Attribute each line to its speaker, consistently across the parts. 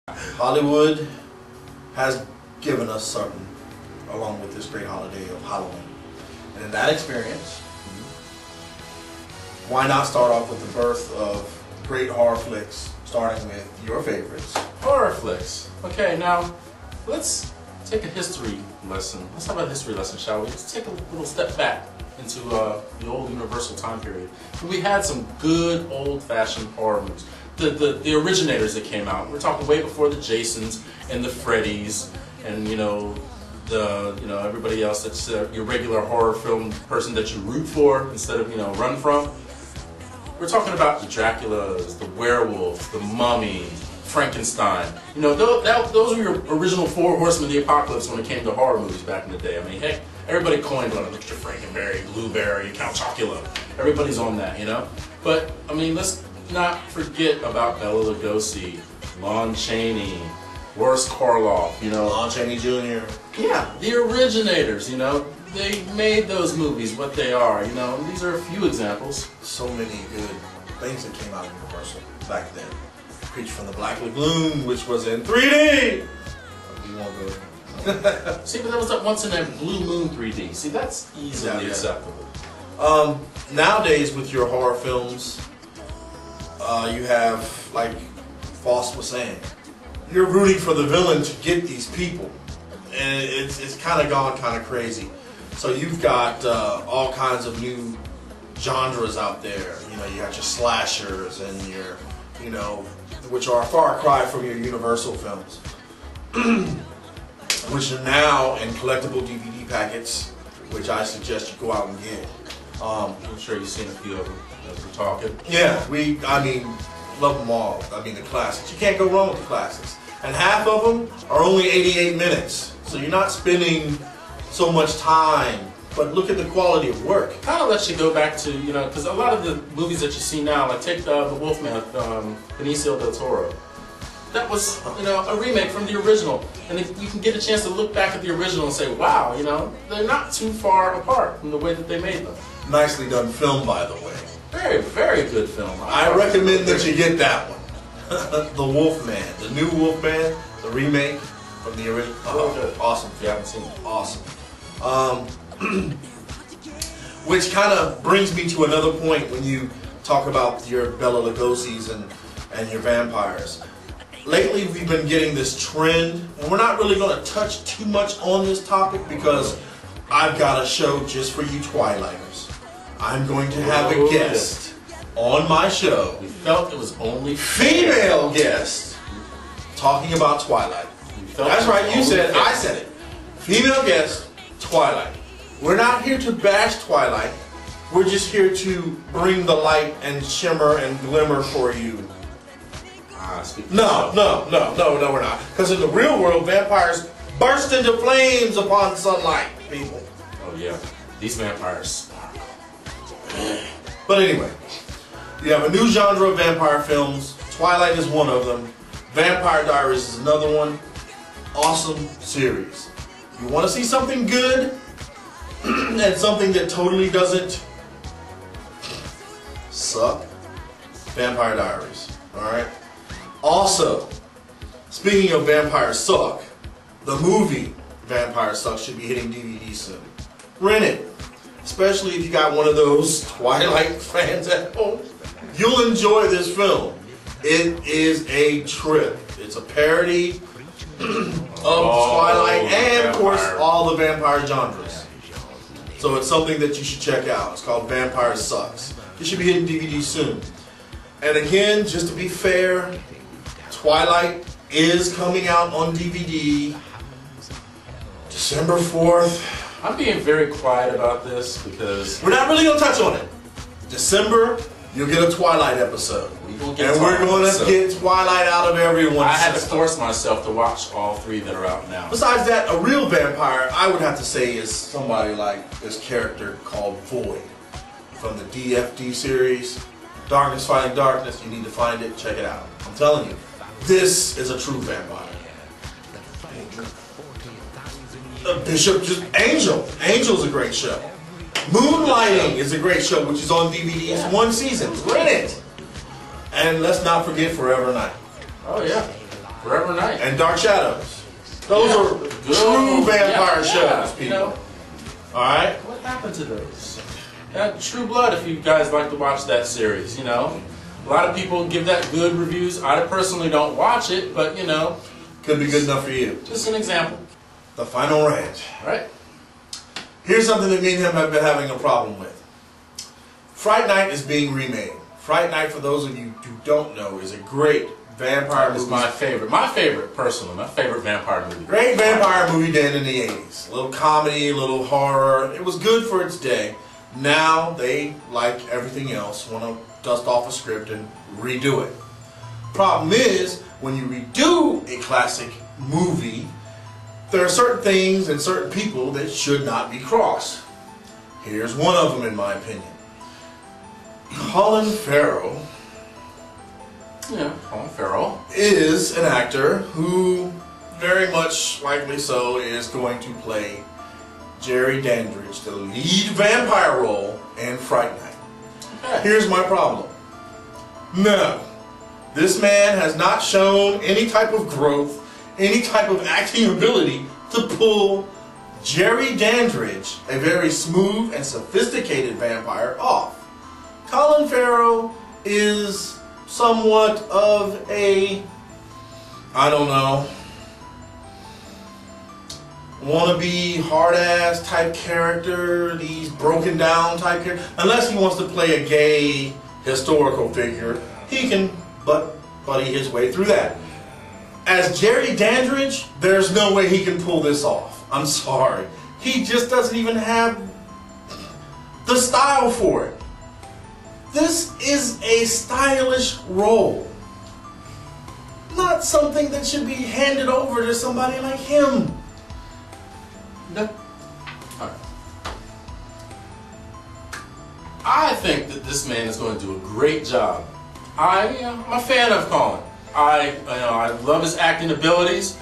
Speaker 1: Hollywood has given us something along with this great holiday of Halloween. And in that experience, why not start off with the birth of great horror flicks, starting with your favorites.
Speaker 2: Horror flicks. Okay, now let's take a history lesson. Let's have a history lesson, shall we? Let's take a little step back into the old Universal time period. We had some good old-fashioned horror movies. The originators that came out. We're talking way before the Jasons and the Freddys and everybody else that's your regular horror film person that you root for instead of run from. We're talking about the Draculas, the werewolves, the Mummy, Frankenstein. Those were your original four horsemen of the apocalypse when it came to horror movies back in the day. I mean, heck, everybody coined on it. Look at your Frankenberry, Blueberry, Count Chocula. Everybody's on that, But I mean, let's not forget about Bela Lugosi, Lon Chaney, Boris Karloff.
Speaker 1: Lon Chaney Jr.
Speaker 2: Yeah, the originators. They made those movies what they are. And these are a few examples.
Speaker 1: So many good things that came out of Universal back then. Creature from the Black Lagoon, which was in 3D. We won't go.
Speaker 2: See, but that was once in that Blue Moon 3D. See, that's easily acceptable.
Speaker 1: Nowadays, with your horror films, you have, like Foss was saying, you're rooting for the villain to get these people, and it's kind of gone kind of crazy. So you've got all kinds of new genres out there. You got your slashers and your, which are a far cry from your Universal films, which are now in collectible DVD packets, which I suggest you go out and get.
Speaker 2: I'm sure you've seen a few of them as we're talking.
Speaker 1: Yeah, I mean, love them all. I mean, the classics. You can't go wrong with the classics. And half of them are only 88 minutes. So you're not spending so much time, but look at the quality of work.
Speaker 2: Kind of lets you go back to, because a lot of the movies that you see now, like take The Wolfman, Benicio del Toro. That was, a remake from the original. And you can get a chance to look back at the original and say, wow, they're not too far apart from the way that they made them.
Speaker 1: Nicely done film, by the way.
Speaker 2: Very, very good film.
Speaker 1: I recommend that you get that one. The Wolfman, the new Wolfman, the remake from the original. Awesome.
Speaker 2: If you haven't seen it.
Speaker 1: Awesome. Which kind of brings me to another point when you talk about your Bela Lugosi's and your vampires. Lately we've been getting this trend, and we're not really going to touch too much on this topic because I've got a show just for you Twilighters. I'm going to have a guest on my show.
Speaker 2: We felt it was only
Speaker 1: female guest talking about Twilight. That's right, you said it, I said it. Female guest, Twilight. We're not here to bash Twilight. We're just here to bring the light and shimmer and glimmer for you. No, we're not. Because in the real world, vampires burst into flames upon sunlight, people.
Speaker 2: Oh yeah, these vampires sparkle.
Speaker 1: But anyway, you have a new genre of vampire films. Twilight is one of them. Vampire Diaries is another one. Awesome series. You want to see something good and something that totally doesn't suck? Vampire Diaries. Alright? Also, speaking of Vampire Suck, the movie Vampire Suck should be hitting DVD soon. Rent it. Especially if you got one of those Twilight fans at home. You'll enjoy this film. It is a trip. It's a parody of Twilight and, of course, all the vampire genres. So it's something that you should check out. It's called Vampire Sucks. It should be hitting DVD soon. And again, just to be fair, Twilight is coming out on DVD December 4th.
Speaker 2: I'm being very quiet about this because
Speaker 1: we're not really going to touch on it. December, you'll get a Twilight episode. We're going to get Twilight out of everyone.
Speaker 2: I had to force myself to watch all three that are out now.
Speaker 1: Besides that, a real vampire, I would have to say, is somebody like this character called Void from the DFD series. Darkness Fighting Darkness. You need to find it. Check it out. I'm telling you, this is a true vampire. Bishop, Angel. Angel's a great show. Moonlighting is a great show, which is on DVD. It's one season. Rent it. And let's not forget Forever Night.
Speaker 2: Oh yeah. Forever Night.
Speaker 1: And Dark Shadows. Those are true vampire shows, people.
Speaker 2: You know,
Speaker 1: Alright?
Speaker 2: what happened to those? True Blood, if you guys like to watch that series, you know. A lot of people give that good reviews. I personally don't watch it, but, you know.
Speaker 1: Could be good enough for you.
Speaker 2: Just an example.
Speaker 1: The Final Rant.
Speaker 2: Right?
Speaker 1: Here's something that me and him have been having a problem with. Fright Night is being remade. Fright Night, for those of you who don't know, is a great vampire movie.
Speaker 2: It's my favorite, personally, my favorite vampire movie.
Speaker 1: Great vampire movie done in the 80s. A little comedy, a little horror. It was good for its day. Now they, like everything else, want to dust off a script and redo it. Problem is, when you redo a classic movie, there are certain things and certain people that should not be crossed. Here's one of them, in my opinion. Colin Farrell.
Speaker 2: Yeah, Colin Farrell
Speaker 1: is an actor who, very much likely so, is going to play Jerry Dandridge, the lead vampire role in Fright Night.
Speaker 2: Okay.
Speaker 1: Here's my problem. No. This man has not shown any type of growth, any type of acting ability to pull Jerry Dandridge, a very smooth and sophisticated vampire, off. Colin Farrell is somewhat of a, I don't know, wannabe hard-ass type character, these broken down type character. Unless he wants to play a gay historical figure, he can buddy his way through that. As Jerry Dandridge, there's no way he can pull this off. I'm sorry. He just doesn't even have the style for it. This is a stylish role. Not something that should be handed over to somebody like him.
Speaker 2: No. All right. I think that this man is going to do a great job. I'm a fan of Colin. I love his acting abilities.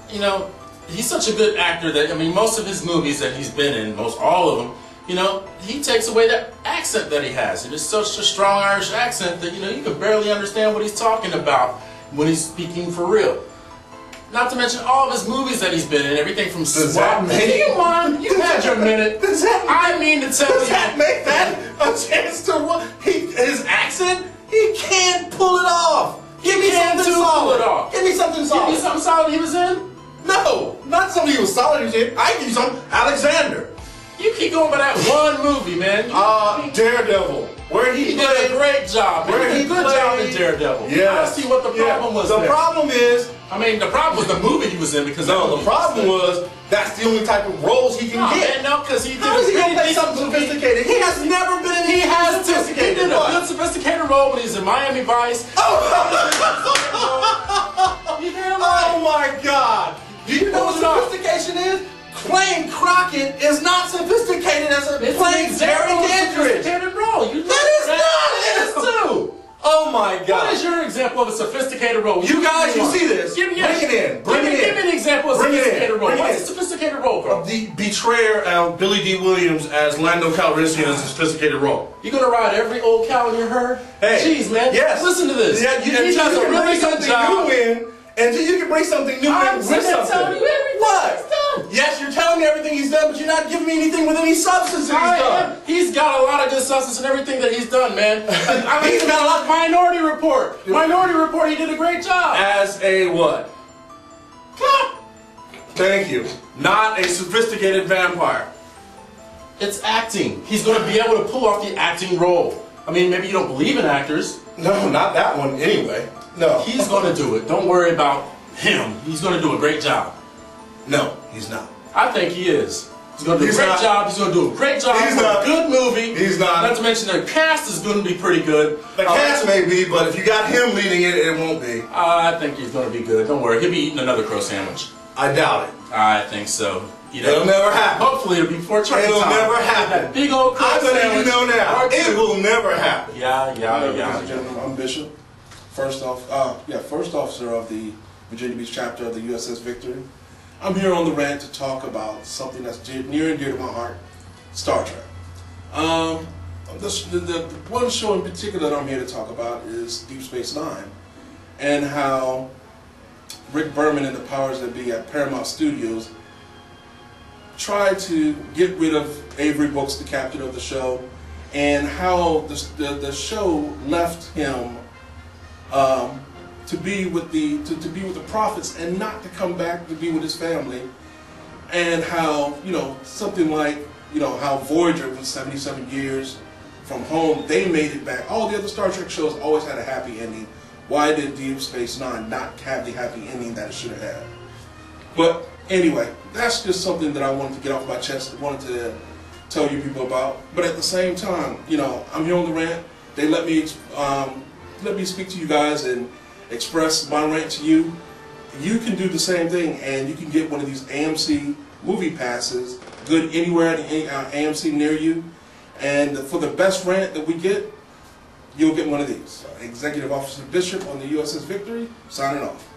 Speaker 2: You know, he's such a good actor that, I mean, most of his movies that he's been in, all of them, you know, he takes away that accent that he has. It is such a strong Irish accent that, you know, you can barely understand what he's talking about when he's speaking for real. Not to mention all of his movies that he's been in, everything from SWAT. Come on, you had your minute. I mean to tell you.
Speaker 1: Does that make that a chance to what? His accent? He can't pull it off. Give me something solid. Give me something solid.
Speaker 2: Give me something solid he was in?
Speaker 1: No, not something he was solid he was in. I give you something. Alexander.
Speaker 2: You keep going by that one movie, man.
Speaker 1: Daredevil. Where he
Speaker 2: did a great job.
Speaker 1: Where he
Speaker 2: did a good job in Daredevil.
Speaker 1: Yeah.
Speaker 2: I see what the problem was.
Speaker 1: The problem is,
Speaker 2: I mean, the problem was the movie he was in because
Speaker 1: no, the problem was that's the only type of roles he can get.
Speaker 2: Man, no, because he did.
Speaker 1: How is he gonna play something sophisticated? He has never been in anything sophisticated.
Speaker 2: He did a good sophisticated role when he was in Miami Vice.
Speaker 1: Oh my God! Do you know what sophistication is? Playing Crockett is not sophisticated as playing Jerry Dandridge.
Speaker 2: Sophisticated role.
Speaker 1: That is not. It is too. Oh my God!
Speaker 2: What is your example of a sophisticated role?
Speaker 1: You guys, you see this?
Speaker 2: Bring
Speaker 1: it in.
Speaker 2: Give me an example of a sophisticated role. What's a sophisticated role, bro?
Speaker 1: The betrayer of Billy D. Williams as Lando Calrissian is a sophisticated role.
Speaker 2: You gonna ride every old cow in your herd?
Speaker 1: Hey,
Speaker 2: jeez, man.
Speaker 1: Yes.
Speaker 2: Listen to this.
Speaker 1: Yeah,
Speaker 2: he does a really good job.
Speaker 1: Until you can bring something new in with something.
Speaker 2: Telling you everything he's done.
Speaker 1: Yes, you're telling me everything he's done, but you're not giving me anything with any substance that he's done.
Speaker 2: He's got a lot of good substance in everything that he's done, man. I mean, he's got a lot. Minority Report. Minority Report. He did a great job.
Speaker 1: As a what?
Speaker 2: Cop.
Speaker 1: Thank you. Not a sophisticated vampire.
Speaker 2: It's acting. He's going to be able to pull off the acting role. I mean, maybe you don't believe in actors.
Speaker 1: No, not that one anyway. No.
Speaker 2: He's going to do it. Don't worry about him. He's going to do a great job.
Speaker 1: No, he's not.
Speaker 2: I think he is. He's going to do a great job. He's going to do a great job.
Speaker 1: He's not.
Speaker 2: A good movie.
Speaker 1: He's not.
Speaker 2: Not to mention the cast is going to be pretty good.
Speaker 1: The cast may be, but if you got him leading it, it won't be.
Speaker 2: I think he's going to be good. Don't worry. He'll be eating another crow sandwich.
Speaker 1: I doubt it.
Speaker 2: I think so.
Speaker 1: It'll never happen.
Speaker 2: Hopefully it'll be before turkey time.
Speaker 1: It'll never happen.
Speaker 2: That big old crow sandwich.
Speaker 1: I'm letting you know now. It will never happen.
Speaker 2: Yeah.
Speaker 3: Ladies and gentlemen, I'm Bishop. First officer of the Virginia Beach chapter of the USS Victory. I'm here on the Rant to talk about something that's near and dear to my heart, Star Trek. The one show in particular that I'm here to talk about is Deep Space Nine, and how Rick Berman and the powers that be at Paramount Studios tried to get rid of Avery Brooks, the captain of the show, and how the show left him to be with the prophets and not to come back to be with his family, and how something like how Voyager was 77 years from home, they made it back. All the other Star Trek shows always had a happy ending. Why did Deep Space Nine not have the happy ending that it should have had? But anyway, that's just something that I wanted to get off my chest. I wanted to tell you people about. But at the same time, I'm here on the rant. They let me speak to you guys and express my rant to you. You can do the same thing, and you can get one of these AMC movie passes, good anywhere at AMC near you. And for the best rant that we get, you'll get one of these. Executive Officer Bishop on the USS Victory, signing off.